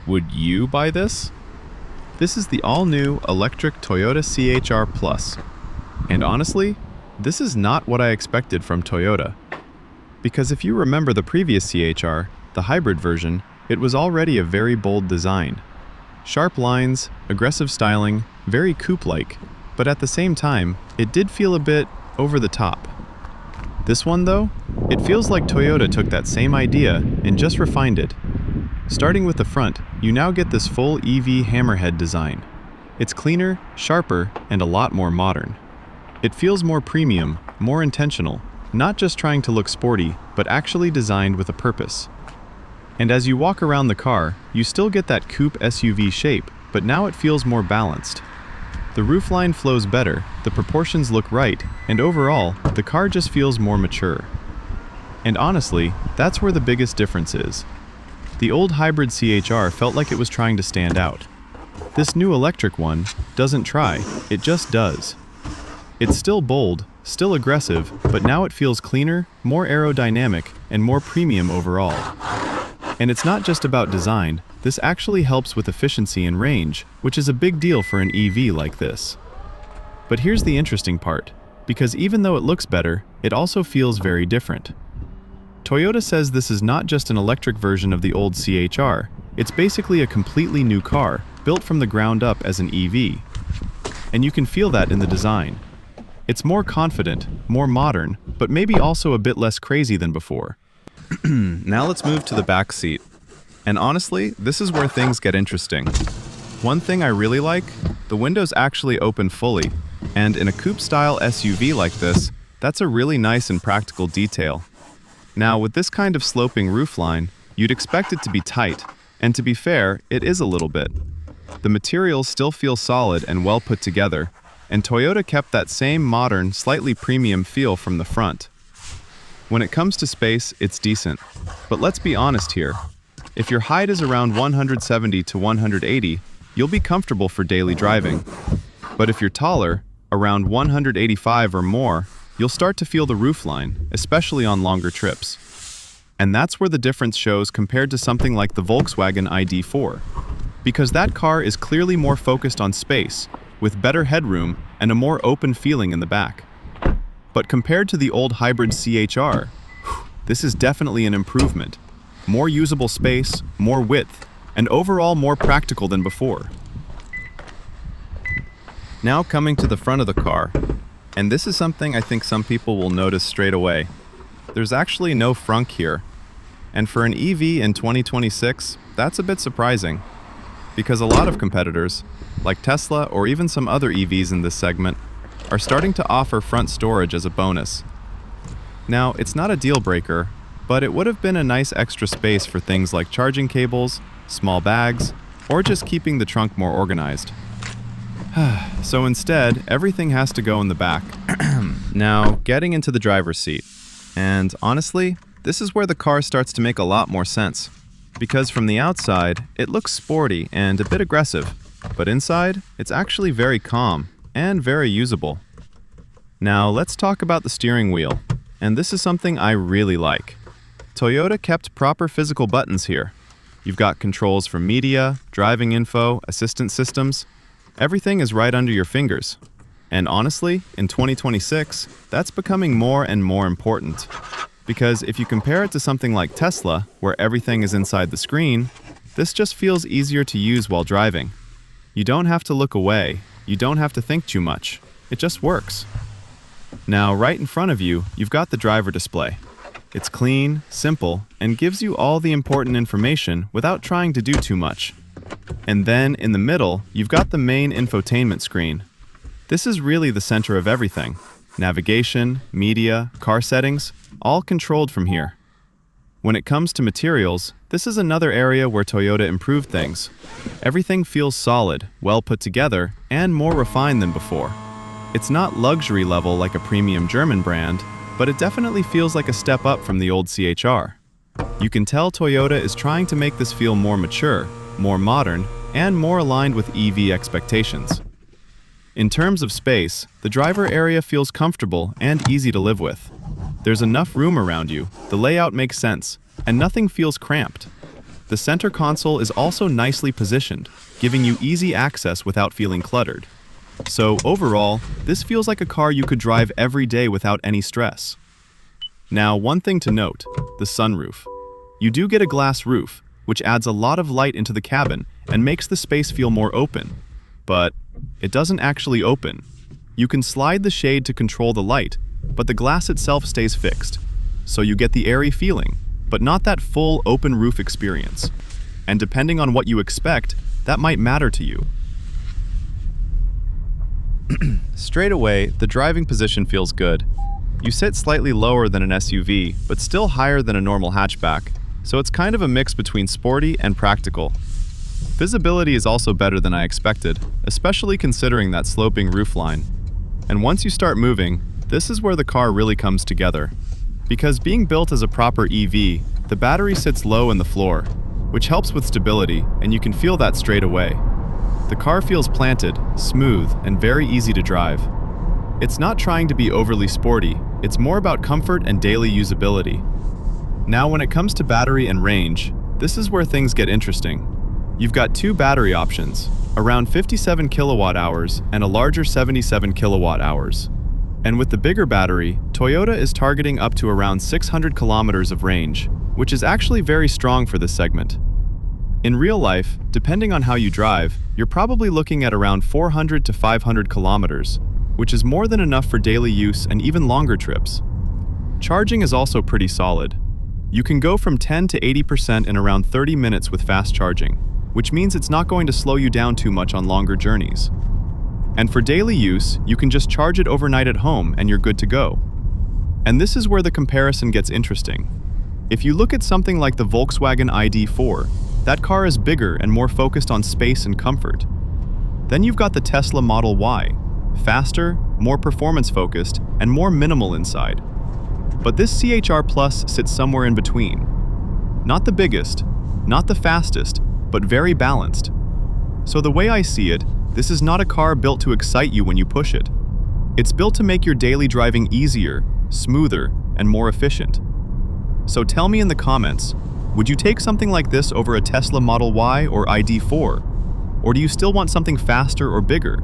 Would you buy this? This is the all-new electric Toyota CHR Plus. And honestly, this is not what I expected from Toyota. Because if you remember the previous CHR, the hybrid version, it was already a very bold design. Sharp lines, aggressive styling, very coupe-like, but at the same time, it did feel a bit over the top. This one though, it feels like Toyota took that same idea and just refined it. Starting with the front, you now get this full EV Hammerhead design. It's cleaner, sharper, and a lot more modern. It feels more premium, more intentional, not just trying to look sporty, but actually designed with a purpose. And as you walk around the car, you still get that coupe SUV shape, but now it feels more balanced. The roofline flows better, the proportions look right, and overall, the car just feels more mature. And honestly, that's where the biggest difference is. The old hybrid CHR felt like it was trying to stand out. This new electric one doesn't try, it just does. It's still bold, still aggressive, but now it feels cleaner, more aerodynamic, and more premium overall. And it's not just about design, this actually helps with efficiency and range, which is a big deal for an EV like this. But here's the interesting part, because even though it looks better, it also feels very different. Toyota says this is not just an electric version of the old CHR, it's basically a completely new car, built from the ground up as an EV. And you can feel that in the design. It's more confident, more modern, but maybe also a bit less crazy than before. Now let's move to the back seat. And honestly, this is where things get interesting. One thing I really like, the windows actually open fully, and in a coupe-style SUV like this, that's a really nice and practical detail. Now, with this kind of sloping roofline, you'd expect it to be tight, and to be fair, it is a little bit. The materials still feel solid and well put together, and Toyota kept that same modern, slightly premium feel from the front. When it comes to space, it's decent. But let's be honest here. If your height is around 170 to 180, you'll be comfortable for daily driving. But if you're taller, around 185 or more, you'll start to feel the roofline, especially on longer trips. And that's where the difference shows compared to something like the Volkswagen ID.4. Because that car is clearly more focused on space, with better headroom and a more open feeling in the back. But compared to the old hybrid CHR, this is definitely an improvement. More usable space, more width, and overall more practical than before. Now coming to the front of the car, and this is something I think some people will notice straight away. There's actually no frunk here. And for an EV in 2026, that's a bit surprising. Because a lot of competitors, like Tesla or even some other EVs in this segment, are starting to offer front storage as a bonus. Now, it's not a deal breaker, but it would have been a nice extra space for things like charging cables, small bags, or just keeping the trunk more organized. So instead, everything has to go in the back. Now, getting into the driver's seat. And honestly, this is where the car starts to make a lot more sense. Because from the outside, it looks sporty and a bit aggressive, but inside, it's actually very calm and very usable. Now let's talk about the steering wheel, and this is something I really like. Toyota kept proper physical buttons here. You've got controls for media, driving info, assistance systems. Everything is right under your fingers. And honestly, in 2026, that's becoming more and more important. Because if you compare it to something like Tesla, where everything is inside the screen, this just feels easier to use while driving. You don't have to look away. You don't have to think too much. It just works. Now, right in front of you, you've got the driver display. It's clean, simple, and gives you all the important information without trying to do too much. And then, in the middle, you've got the main infotainment screen. This is really the center of everything. Navigation, media, car settings, all controlled from here. When it comes to materials, this is another area where Toyota improved things. Everything feels solid, well put together, and more refined than before. It's not luxury level like a premium German brand, but it definitely feels like a step up from the old CHR. You can tell Toyota is trying to make this feel more mature, more modern, and more aligned with EV expectations. In terms of space, the driver area feels comfortable and easy to live with. There's enough room around you, the layout makes sense, and nothing feels cramped. The center console is also nicely positioned, giving you easy access without feeling cluttered. So overall, this feels like a car you could drive every day without any stress. Now, one thing to note, the sunroof. You do get a glass roof, which adds a lot of light into the cabin and makes the space feel more open. But it doesn't actually open. You can slide the shade to control the light, but the glass itself stays fixed. So you get the airy feeling, but not that full open roof experience. And depending on what you expect, that might matter to you. Straight away, the driving position feels good. You sit slightly lower than an SUV, but still higher than a normal hatchback, so it's kind of a mix between sporty and practical. Visibility is also better than I expected, especially considering that sloping roofline. And once you start moving, this is where the car really comes together. Because being built as a proper EV, the battery sits low in the floor, which helps with stability, and you can feel that straight away. The car feels planted, smooth, and very easy to drive. It's not trying to be overly sporty, it's more about comfort and daily usability. Now when it comes to battery and range, this is where things get interesting. You've got two battery options, around 57 kilowatt hours and a larger 77 kilowatt hours. And with the bigger battery, Toyota is targeting up to around 600 kilometers of range, which is actually very strong for this segment. In real life, depending on how you drive, you're probably looking at around 400 to 500 kilometers, which is more than enough for daily use and even longer trips. Charging is also pretty solid. You can go from 10 to 80% in around 30 minutes with fast charging, which means it's not going to slow you down too much on longer journeys. And for daily use, you can just charge it overnight at home and you're good to go. And this is where the comparison gets interesting. If you look at something like the Volkswagen ID.4, that car is bigger and more focused on space and comfort. Then you've got the Tesla Model Y, faster, more performance-focused, and more minimal inside. But this CHR Plus sits somewhere in between. Not the biggest, not the fastest, but very balanced. So the way I see it, this is not a car built to excite you when you push it. It's built to make your daily driving easier, smoother, and more efficient. So tell me in the comments, would you take something like this over a Tesla Model Y or ID.4? Or do you still want something faster or bigger?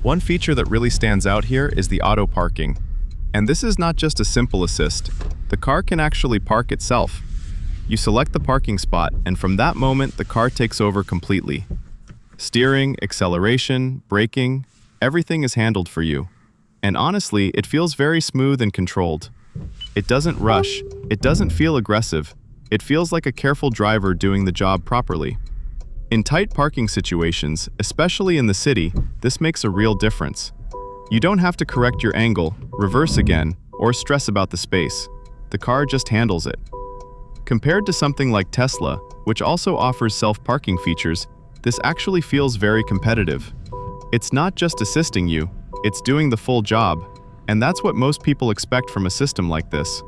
One feature that really stands out here is the auto parking. And this is not just a simple assist. The car can actually park itself. You select the parking spot, and from that moment, the car takes over completely. Steering, acceleration, braking, everything is handled for you. And honestly, it feels very smooth and controlled. It doesn't rush, it doesn't feel aggressive. It feels like a careful driver doing the job properly. In tight parking situations, especially in the city, this makes a real difference. You don't have to correct your angle, reverse again, or stress about the space. The car just handles it. Compared to something like Tesla, which also offers self-parking features, this actually feels very competitive. It's not just assisting you, it's doing the full job, and that's what most people expect from a system like this.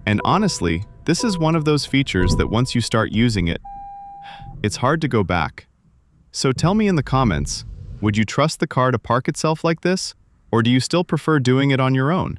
And honestly, this is one of those features that once you start using it, it's hard to go back. So tell me in the comments, would you trust the car to park itself like this? Or do you still prefer doing it on your own?